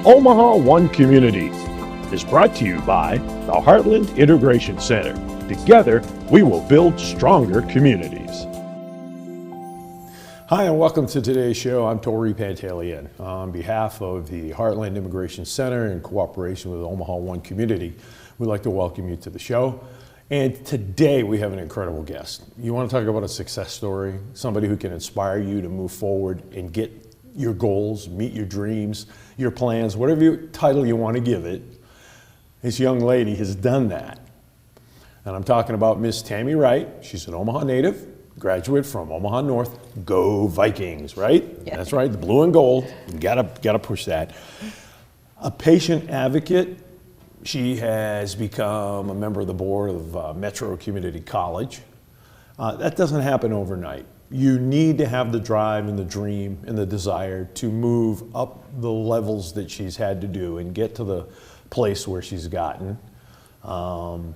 Omaha One Communities is brought to you by the Heartland Integration Center. Together, we will build stronger communities. Hi, and welcome to today's show. I'm Torri Pantaleon. On behalf of the Heartland Immigration Center in cooperation with Omaha One Community, we'd like to welcome you to the show. And today we have an incredible guest. You want to talk about a success story, somebody who can inspire you to move forward and get your goals, meet your dreams, your plans, whatever title you want to give it. This young lady has done that. And I'm talking about Miss Tammy Wright. She's an Omaha native, graduate from Omaha North. Go Vikings, right? Yeah. That's right, the blue and gold. You gotta push that. A patient advocate. She has become a member of the board of Metro Community College. That doesn't happen overnight. You need to have the drive and the dream and the desire to move up the levels that she's had to do and get to the place where she's gotten. And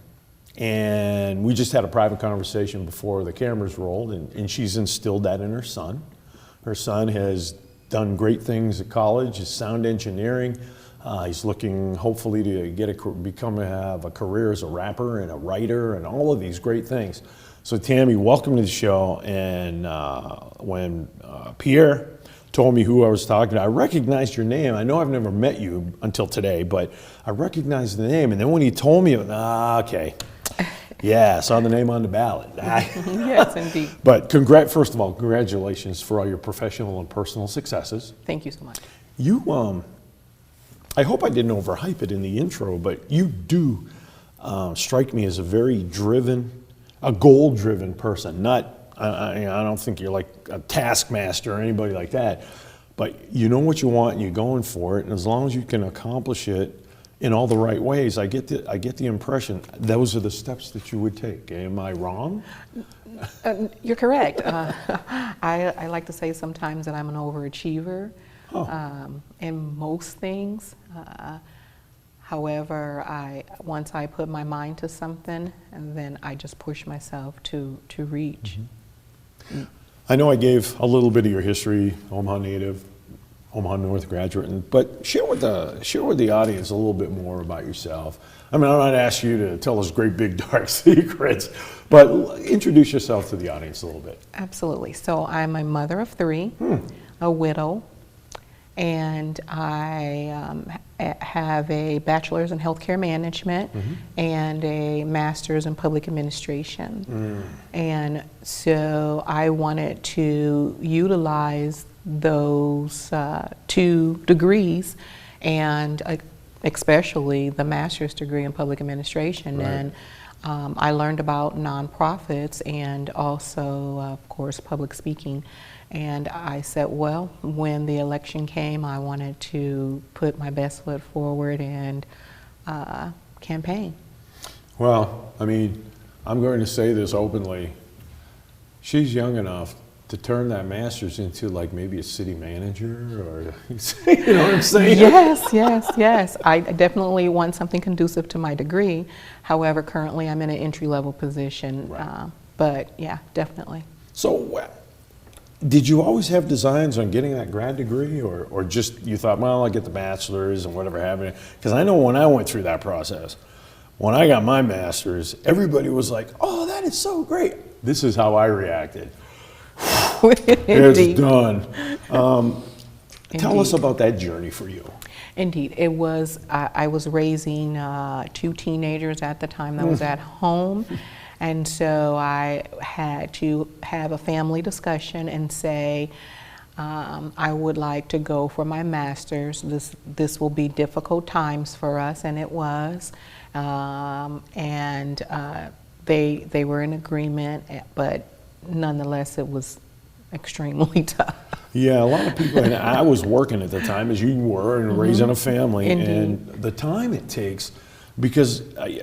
we just had a private conversation before the cameras rolled, and she's instilled that in her son. Her son has done great things at college, his sound engineering. He's looking hopefully to have a career as a rapper and a writer and all of these great things. So Tammy, welcome to the show. And when Pierre told me who I was talking to, I recognized your name. I know I've never met you until today, but I recognized the name. And then when he told me, okay, yeah, I saw the name on the ballot. Yes, indeed. But first of all, congratulations for all your professional and personal successes. Thank you so much. You, I hope I didn't overhype it in the intro, but you do strike me as a very goal-driven person. I don't think you're like a taskmaster or anybody like that, but you know what you want and you're going for it. And as long as you can accomplish it in all the right ways, I get the impression those are the steps that you would take. Am I wrong? You're correct. I like to say sometimes that I'm an overachiever in most things. However, once I put my mind to something, and then I just push myself to reach. Mm-hmm. I know I gave a little bit of your history, Omaha native, Omaha North graduate, but share with the audience a little bit more about yourself. I mean, I'm not asking you to tell us great big dark secrets, but introduce yourself to the audience a little bit. Absolutely. So I'm a mother of three, a widow, and I have a bachelor's in healthcare management and a master's in public administration. And so I wanted to utilize those two degrees, and especially the master's degree in public administration. Right. And I learned about nonprofits and also, of course, public speaking. And I said, well, when the election came, I wanted to put my best foot forward and campaign. Well, I mean, I'm going to say this openly. She's young enough to turn that master's into like maybe a city manager, or you know what I'm saying? Yes. I definitely want something conducive to my degree. However, currently I'm in an entry-level position, right. But yeah, definitely. So did you always have designs on getting that grad degree, or just you thought, well, I'll get the bachelor's and whatever happened? Because I know when I went through that process, when I got my master's, everybody was like, oh, that is so great. This is how I reacted. It's done. Tell us about that journey for you. Indeed, it was. I was raising two teenagers at the time that was at home, and so I had to have a family discussion and say, I would like to go for my master's. This will be difficult times for us, and it was. And they were in agreement, but nonetheless, it was extremely tough. Yeah, a lot of people, and I was working at the time as you were and raising a family. Indeed. And the time it takes, because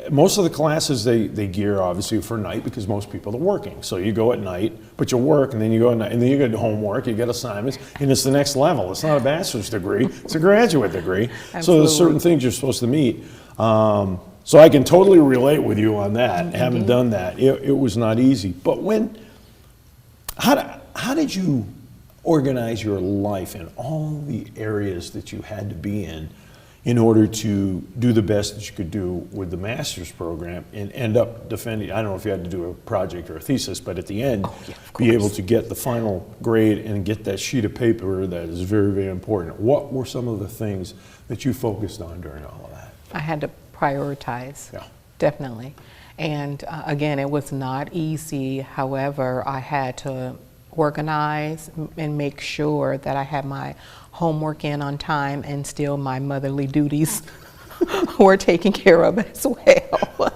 most of the classes they gear obviously for night because most people are working. So you go at night, but you work, and then you go at night, and then you get homework, you get assignments, and it's the next level. It's not a bachelor's degree, it's a graduate degree. Absolutely. So there's certain things you're supposed to meet. So I can totally relate with you on that. Indeed. Having done that, it was not easy. But how did you organize your life in all the areas that you had to be in in order to do the best that you could do with the master's program and end up defending, I don't know if you had to do a project or a thesis, but at the end, be able to get the final grade and get that sheet of paper that is very, very important. What were some of the things that you focused on during all of that? I had to prioritize, Yeah. definitely. And again, it was not easy. However, I had to organize and make sure that I had my homework in on time and still my motherly duties were taken care of as well.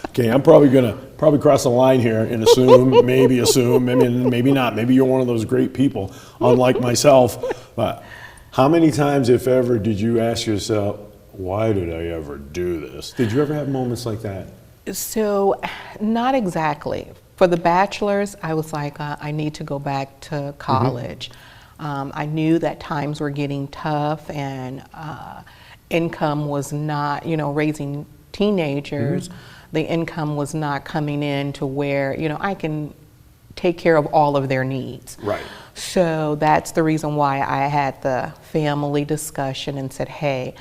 Okay, I'm probably gonna cross the line here and assume, maybe not. Maybe you're one of those great people, unlike myself. But how many times, if ever, did you ask yourself, why did I ever do this? Did you ever have moments like that? So, not exactly. For the bachelor's, I was like, I need to go back to college. I knew that times were getting tough and income was not, raising teenagers, the income was not coming in to where, I can take care of all of their needs. Right. So that's the reason why I had the family discussion and said, hey,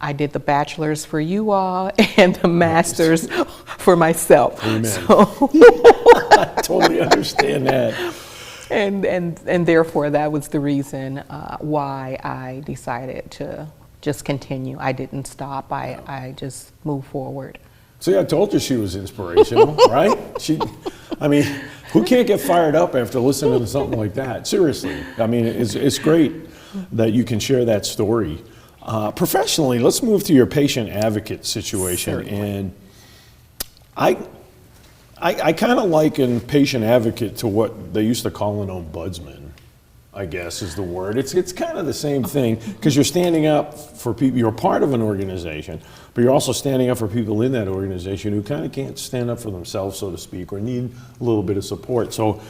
I did the bachelor's for you all and the master's for myself. Amen. So I totally understand that. And therefore that was the reason why I decided to just continue. I didn't stop. I just moved forward. See, I told you she was inspirational, right? Who can't get fired up after listening to something like that? Seriously. It's great that you can share that story. Professionally, let's move to your patient advocate situation. Certainly. And I kind of liken patient advocate to what they used to call an ombudsman, I guess is the word. It's kind of the same thing because you're standing up for people. You're part of an organization, but you're also standing up for people in that organization who kind of can't stand up for themselves, so to speak, or need a little bit of support. So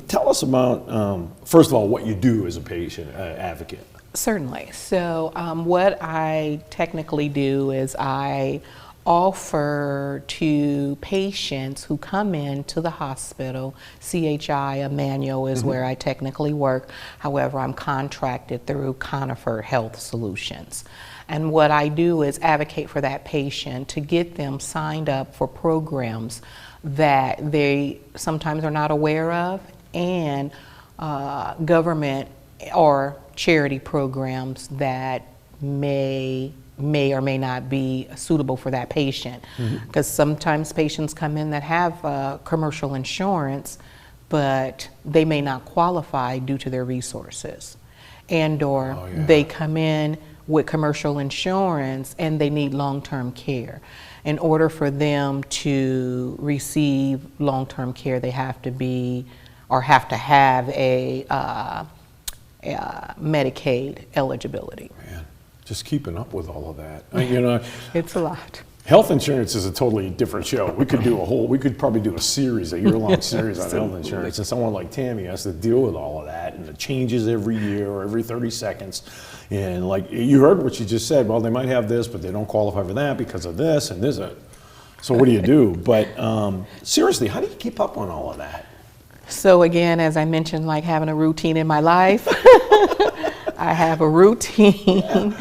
tell us about, first of all, what you do as a patient advocate. Certainly. So what I technically do is I offer to patients who come into the hospital, CHI, Emmanuel is where I technically work. However, I'm contracted through Conifer Health Solutions. And what I do is advocate for that patient to get them signed up for programs that they sometimes are not aware of, and government or charity programs that may or may not be suitable for that patient. Because sometimes patients come in that have commercial insurance, but they may not qualify due to their resources. And/or they come in with commercial insurance and they need long-term care. In order for them to receive long-term care, they have to be or have to have a Medicaid eligibility. Man, just keeping up with all of that. It's a lot. Health insurance is a totally different show. We could probably do a series, a year-long series on health insurance. And someone like Tammy has to deal with all of that, and it changes every year or every 30 seconds. And like you heard what you just said, well, they might have this, but they don't qualify for that because of this and this. So what do you do? But seriously, how do you keep up on all of that? So again, as I mentioned, like having a routine in my life, I have a routine.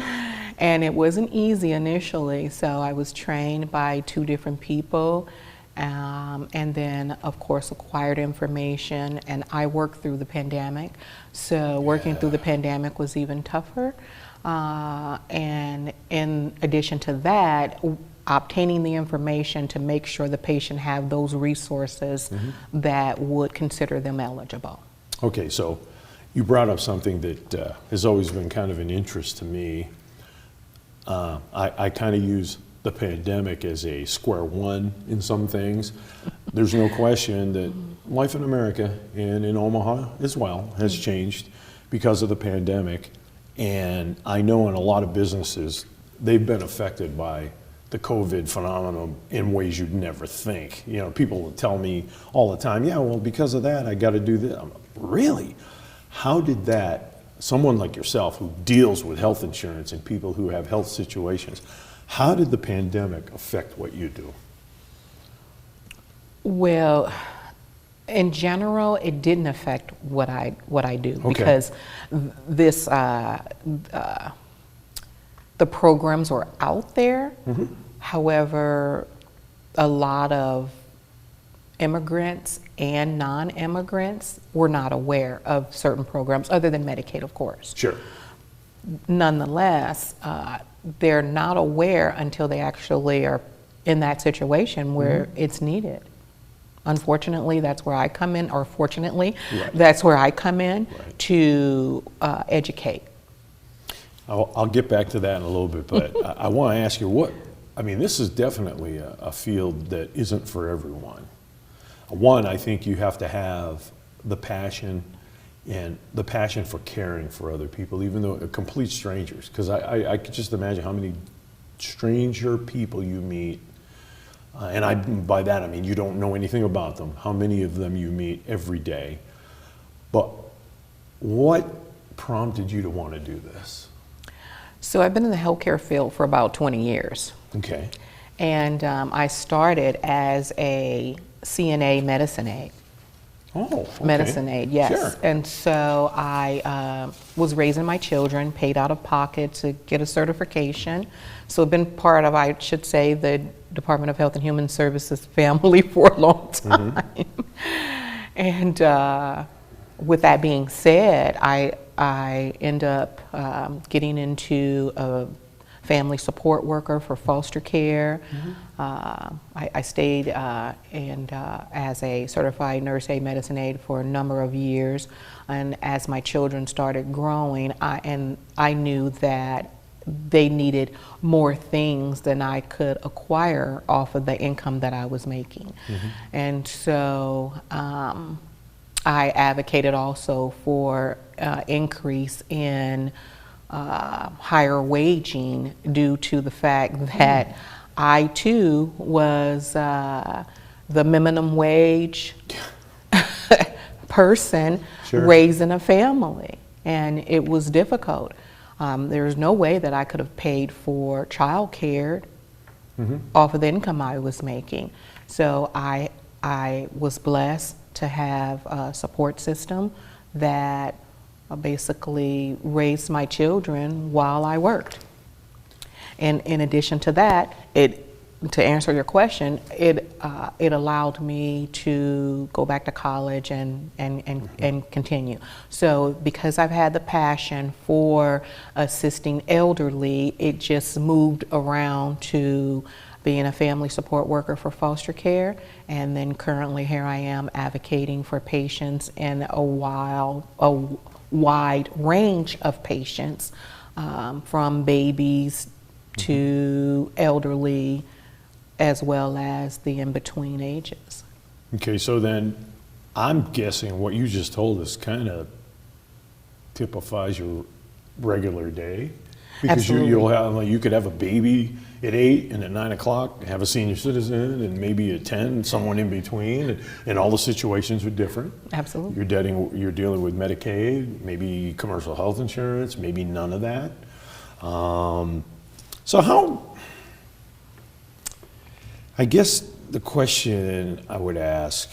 And it wasn't easy initially, so I was trained by 2 different people, and then of course acquired information, and I worked through the pandemic, so working through the pandemic was even tougher, and in addition to that, obtaining the information to make sure the patient have those resources that would consider them eligible. Okay, so you brought up something that has always been kind of an interest to me. I kind of use the pandemic as a square one in some things. There's no question that life in America and in Omaha as well has changed because of the pandemic. And I know in a lot of businesses, they've been affected by the COVID phenomenon in ways you'd never think. You know, people will tell me all the time, yeah, well, because of that, I got to do this. I'm like, really? How did that, someone like yourself who deals with health insurance and people who have health situations, how did the pandemic affect what you do? Well, in general, it didn't affect what I do, because this the programs were out there. However, a lot of immigrants and non-immigrants were not aware of certain programs, other than Medicaid, of course. Sure. Nonetheless, they're not aware until they actually are in that situation where it's needed. Unfortunately, that's where I come in, or fortunately, that's where I come in to educate. I'll get back to that in a little bit, but I want to ask you this is definitely a field that isn't for everyone. One, I think you have to have the passion for caring for other people, even though complete strangers, because I could just imagine how many stranger people you meet, by that I mean you don't know anything about them, how many of them you meet every day. But what prompted you to want to do this? So I've been in the healthcare field for about 20 years. Okay. And I started as a CNA medicine aide. Oh, okay. Medicine aide, yes. Sure. And so I was raising my children, paid out of pocket to get a certification. So I've been part of, I should say, the Department of Health and Human Services family for a long time. And with that being said, I end up getting into a family support worker for foster care. I stayed as a certified nurse aide, medicine aide for a number of years. And as my children started growing, I knew that they needed more things than I could acquire off of the income that I was making. And so I advocated also for increase in higher waging, due to the fact that I too was the minimum wage person raising a family, and it was difficult. There was no way that I could have paid for child care off of the income I was making. So I was blessed to have a support system that basically raised my children while I worked. And in addition to that, to answer your question, it allowed me to go back to college and continue. So because I've had the passion for assisting elderly, it just moved around to being a family support worker for foster care, and then currently here I am advocating for patients in a wide range of patients, from babies to elderly, as well as the in-between ages. Okay, so then I'm guessing what you just told us kind of typifies your regular day. Because you'll have, you could have a baby at 8 and at 9 o'clock have a senior citizen, and maybe at 10 someone in between, and all the situations are different. Absolutely. You're dealing with Medicaid, maybe commercial health insurance, maybe none of that. So how, I guess the question I would ask,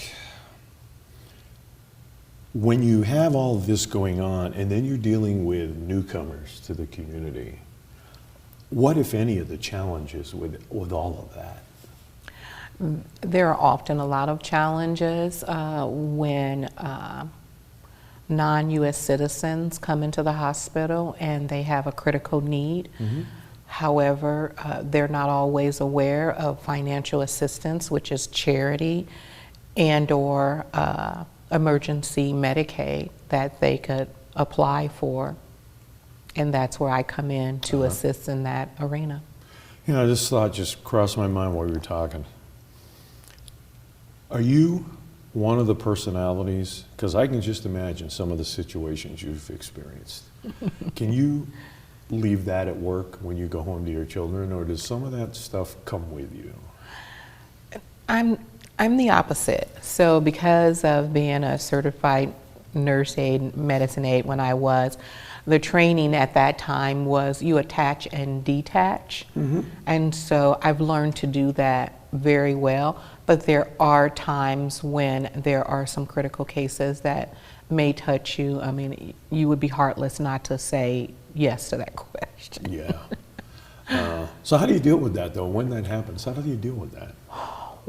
when you have all of this going on and then you're dealing with newcomers to the community, what, if any, are the challenges with all of that? There are often a lot of challenges when non-U.S. citizens come into the hospital and they have a critical need. However, they're not always aware of financial assistance, which is charity and/or emergency Medicaid that they could apply for, and that's where I come in to assist in that arena. You know, this thought just crossed my mind while you were talking. Are you one of the personalities, because I can just imagine some of the situations you've experienced. Can you leave that at work when you go home to your children, or does some of that stuff come with you? I'm the opposite. So because of being a certified nurse aide, medicine aide when I was, the training at that time was you attach and detach. And so I've learned to do that very well, but there are times when there are some critical cases that may touch you. I mean, you would be heartless not to say yes to that question. Yeah. So how do you deal with that, though, when that happens? How do you deal with that?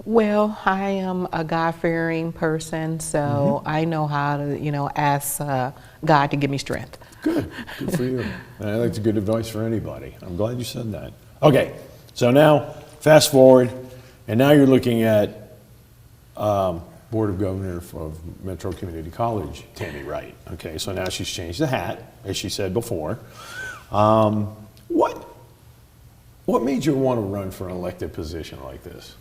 Well, I am a God-fearing person, so I know how to, ask God to give me strength. Good for you. That's good advice for anybody. I'm glad you said that. Okay, so now fast forward, and now you're looking at Board of Governors of Metro Community College, Tammy Wright. Okay, so now she's changed the hat, as she said before. What made you want to run for an elected position like this?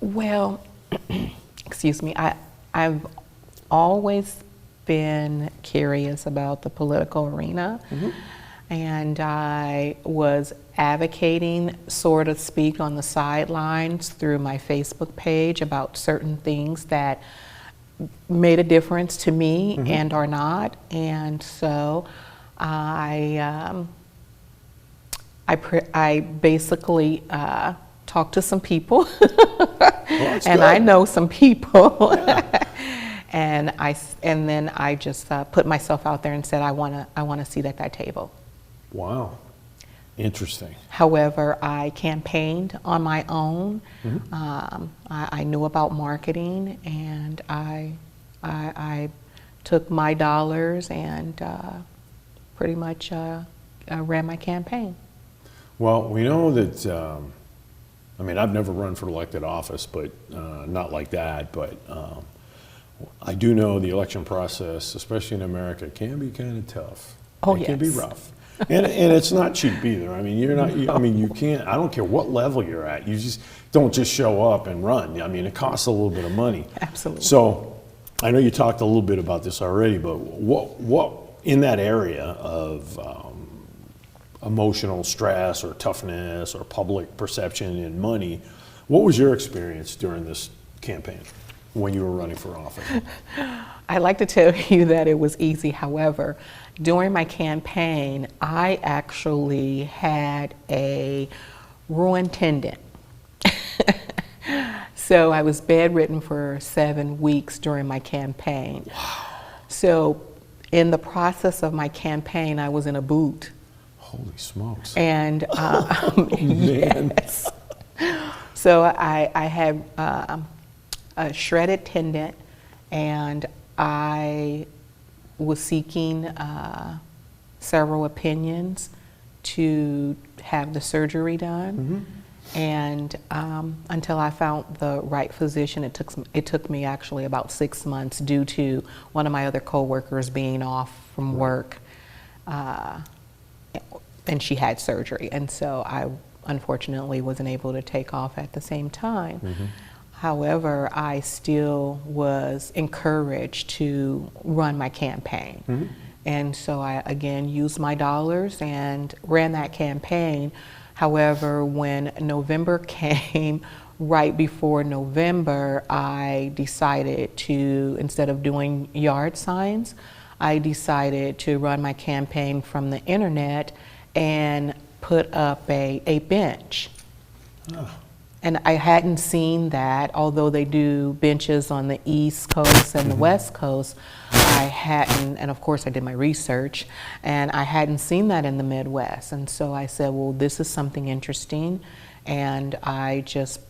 Well, excuse me, I've always been curious about the political arena, and I was advocating, so to speak, on the sidelines through my Facebook page about certain things that made a difference to me and are not, and so I basically talked to some people, and good. I know some people, Yeah. and then I just put myself out there and said I want to sit at that table. Wow, interesting. However, I campaigned on my own. I knew about marketing, and I took my dollars and pretty much ran my campaign. Well, we know that, I've never run for elected office, but not like that, but I do know the election process, especially in America, can be kind of tough. Oh, It can be yes. rough. And it's not cheap either. You can't, I don't care what level you're at, you just don't just show up and run. It costs a little bit of money. Absolutely. So, I know you talked a little bit about this already, but what in that area of emotional stress or toughness or public perception and money, what was your experience during this campaign when you were running for office? I like to tell you that it was easy. However, during my campaign, I actually had a ruined tendon. So I was bedridden for 7 weeks during my campaign. Wow. So in the process of my campaign, I was in a boot. Holy smokes. And Man. yes. So I had a shredded tendon, and I was seeking several opinions to have the surgery done. And until I found the right physician, it took me actually about 6 months due to one of my other coworkers being off from work, and she had surgery, and so I unfortunately wasn't able to take off at the same time. However, I still was encouraged to run my campaign. And so I again used my dollars and ran that campaign. However, when November came, right before November, I decided to, instead of doing yard signs, I decided to run my campaign from the internet and put up a bench. And I hadn't seen that, although they do benches on the East Coast and the West Coast. I hadn't, and of course I did my research, and I hadn't seen that in the Midwest. And so I said, well, this is something interesting. And I just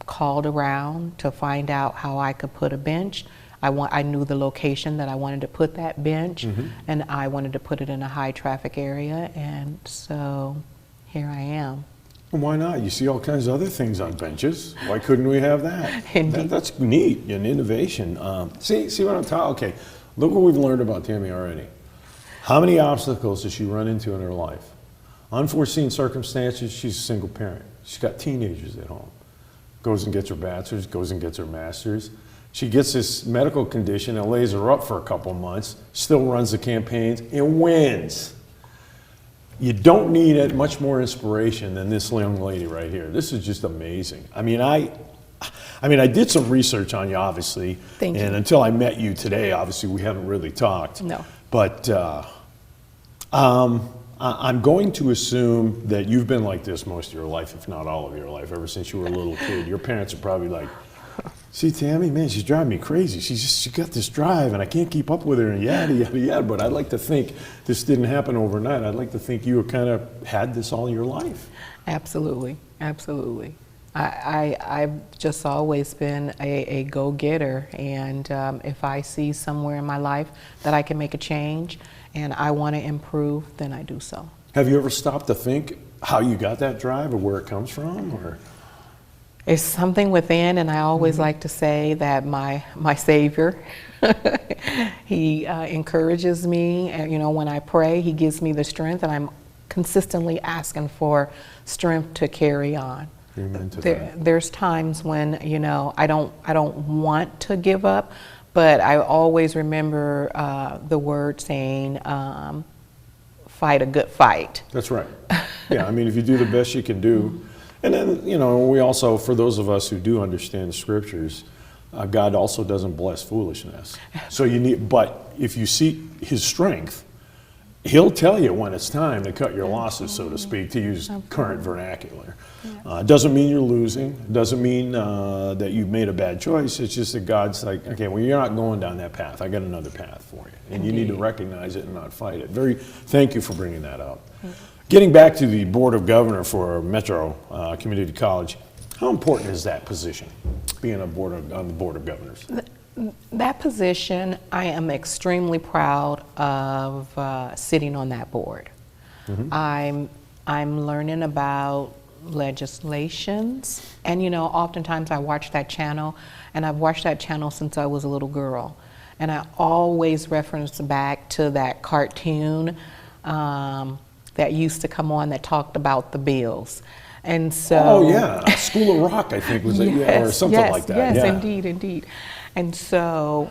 called around to find out how I could put a bench. I knew the location that I wanted to put that bench, and I wanted to put it in a high traffic area, and so here I am. Why not? You see all kinds of other things on benches. Why couldn't we have that? Indeed. That's neat, an innovation. See what I'm talking? Okay, look what we've learned about Tammy already. How many obstacles does she run into in her life? Unforeseen circumstances, she's a single parent. She's got teenagers at home. Goes and gets her bachelor's, goes and gets her master's. She gets this medical condition that lays her up for a couple months, still runs the campaigns, and wins. You don't need much more inspiration than this young lady right here. This is just amazing. I did some research on you, obviously. Thank you. And until I met you today, obviously, we haven't really talked. No. But I'm going to assume that you've been like this most of your life, if not all of your life, ever since you were a little kid. Your parents are probably like, See, Tammy, man, she's driving me crazy. She got this drive, and I can't keep up with her, and yada, yada, yada. But I'd like to think this didn't happen overnight. I'd like to think you were kind of had this all your life. Absolutely, absolutely. I've just always been a go-getter, and if I see somewhere in my life that I can make a change and I want to improve, then I do so. Have you ever stopped to think how you got that drive or where it comes from? Or it's something within, and I always like to say that my Savior, He encourages me, and, you know, when I pray, He gives me the strength, and I'm consistently asking for strength to carry on. Amen to that. There's times when, you know, I don't want to give up, but I always remember the word saying, fight a good fight. That's right. Yeah, I mean, if you do the best you can do. And then, you know, we also, for those of us who do understand the scriptures, God also doesn't bless foolishness. So you need, but if you seek His strength, He'll tell you when it's time to cut your losses, so to speak, to use current vernacular. Doesn't mean you're losing. Doesn't mean that you've made a bad choice. It's just that God's like, okay, well, you're not going down that path. I got another path for you. And you need to recognize it and not fight it. Thank you for bringing that up. Getting back to the Board of Governor for Metro Community College, how important is that position, being on the Board of Governors? That position, I am extremely proud of sitting on that board. I'm learning about legislations, and you know, oftentimes I watch that channel, and I've watched that channel since I was a little girl, and I always reference back to that cartoon that used to come on that talked about the bills. And so, oh yeah, School of Rock, I think was it, yeah, or something like that. Yes, yeah. indeed. And so,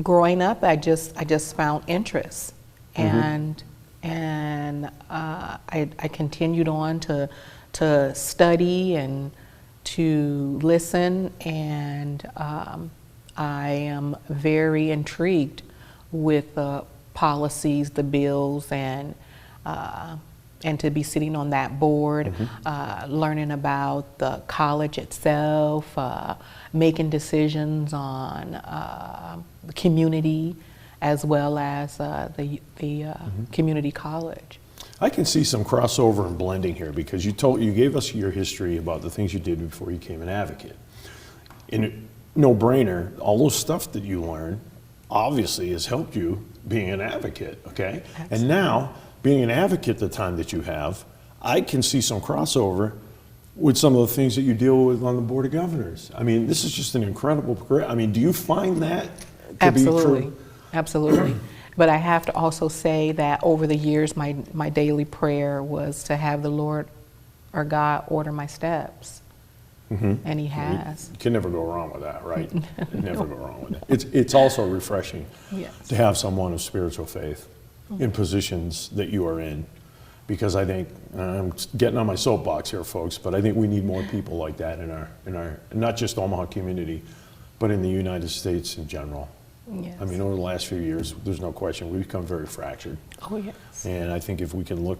growing up, I just found interest, and I continued on to study and to listen, and I am very intrigued with the policies, the bills, and to be sitting on that board, learning about the college itself, making decisions on the community, as well as the community college. I can see some crossover and blending here, because you gave us your history about the things you did before you became an advocate. And no-brainer, all those stuff that you learned obviously has helped you being an advocate, okay? Absolutely. And now, being an advocate the time that you have, I can see some crossover with some of the things that you deal with on the Board of Governors. I mean, this is just an incredible career. I mean, do you find that to be true? Absolutely. But I have to also say that over the years, my daily prayer was to have the Lord or God order my steps. And He has. You can never go wrong with that, right? You never go wrong with it. It's also refreshing to have someone of spiritual faith in positions that you are in, because I think, I'm getting on my soapbox here, folks, but I think we need more people like that in our not just Omaha community, but in the United States in general. Yes. I mean, over the last few years, there's no question we've become very fractured. Oh yes. And I think if we can look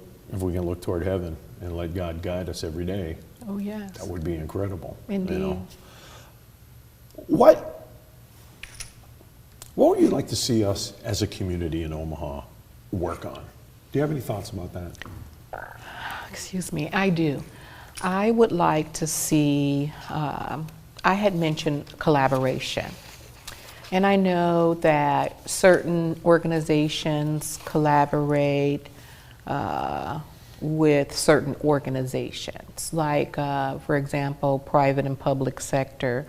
toward heaven and let God guide us every day, oh yes, that would be incredible. Indeed. You know? What would you like to see us as a community in Omaha work on? Do you have any thoughts about that? Excuse me, I do. I would like to see, I had mentioned collaboration. And I know that certain organizations collaborate with certain organizations, like, for example, private and public sector.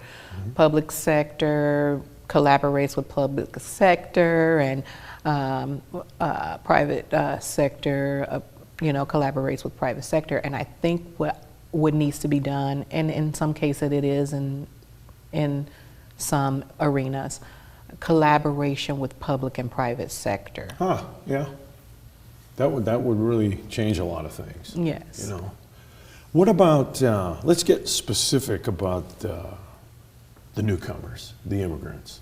Public sector collaborates with public sector, and private sector, collaborates with private sector. And I think what needs to be done, and in some cases it is in some arenas, collaboration with public and private sector. Yeah. That would really change a lot of things. Yes. You know. What about, let's get specific about the newcomers, the immigrants.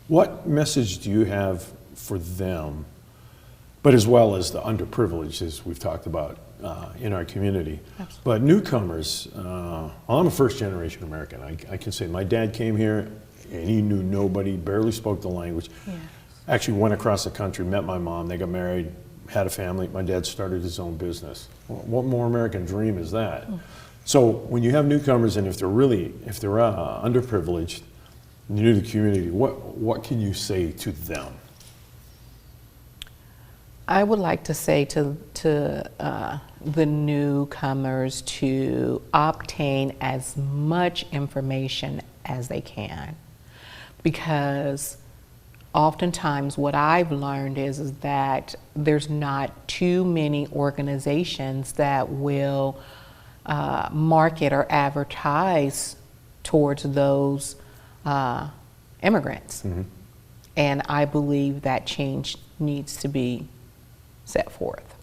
What message do you have for them? but as well as the underprivileged, as we've talked about in our community. Absolutely. But newcomers, well, I'm a first-generation American. I can say my dad came here, and he knew nobody, barely spoke the language. Yeah. Actually went across the country, met my mom, they got married, had a family. My dad started his own business. What more American dream is that? So when you have newcomers, and if they're underprivileged, new to the community, what can you say to them? I would like to say to the newcomers to obtain as much information as they can, because oftentimes what I've learned is that there's not too many organizations that will market or advertise towards those immigrants. Mm-hmm. And I believe that change needs to be set forth.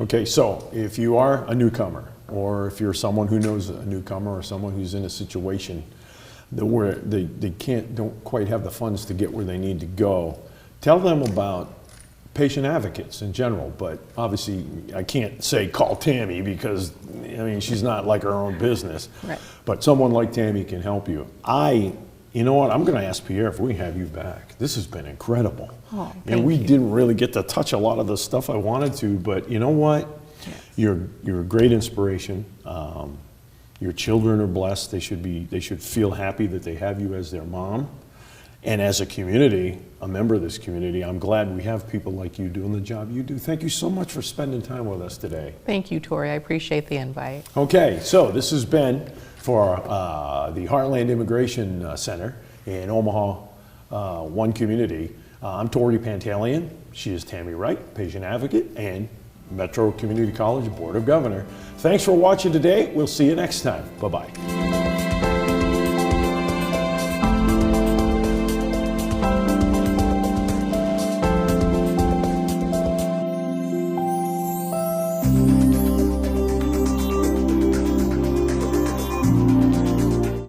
Okay, so if you are a newcomer, or if you're someone who knows a newcomer, or someone who's in a situation where they don't quite have the funds to get where they need to go, tell them about patient advocates in general. But obviously I can't say call Tammy, because I mean, she's not like her own business. Right. But someone like Tammy can help you. You know what, I'm going to ask Pierre if we can have you back. This has been incredible. Oh, and we thank you. didn't really get to touch a lot of the stuff I wanted to, but you know what? Yes. You're a great inspiration. Your children are blessed. They should feel happy that they have you as their mom. And as a community, a member of this community, I'm glad we have people like you doing the job you do. Thank you so much for spending time with us today. Thank you, Torri. I appreciate the invite. Okay, so this has been for the Heartland Immigration Center in Omaha One Community. I'm Torri Pantaleon. She is Tammy Wright, patient advocate and Metro Community College Board of Governor. Thanks for watching today. We'll see you next time. Bye-bye.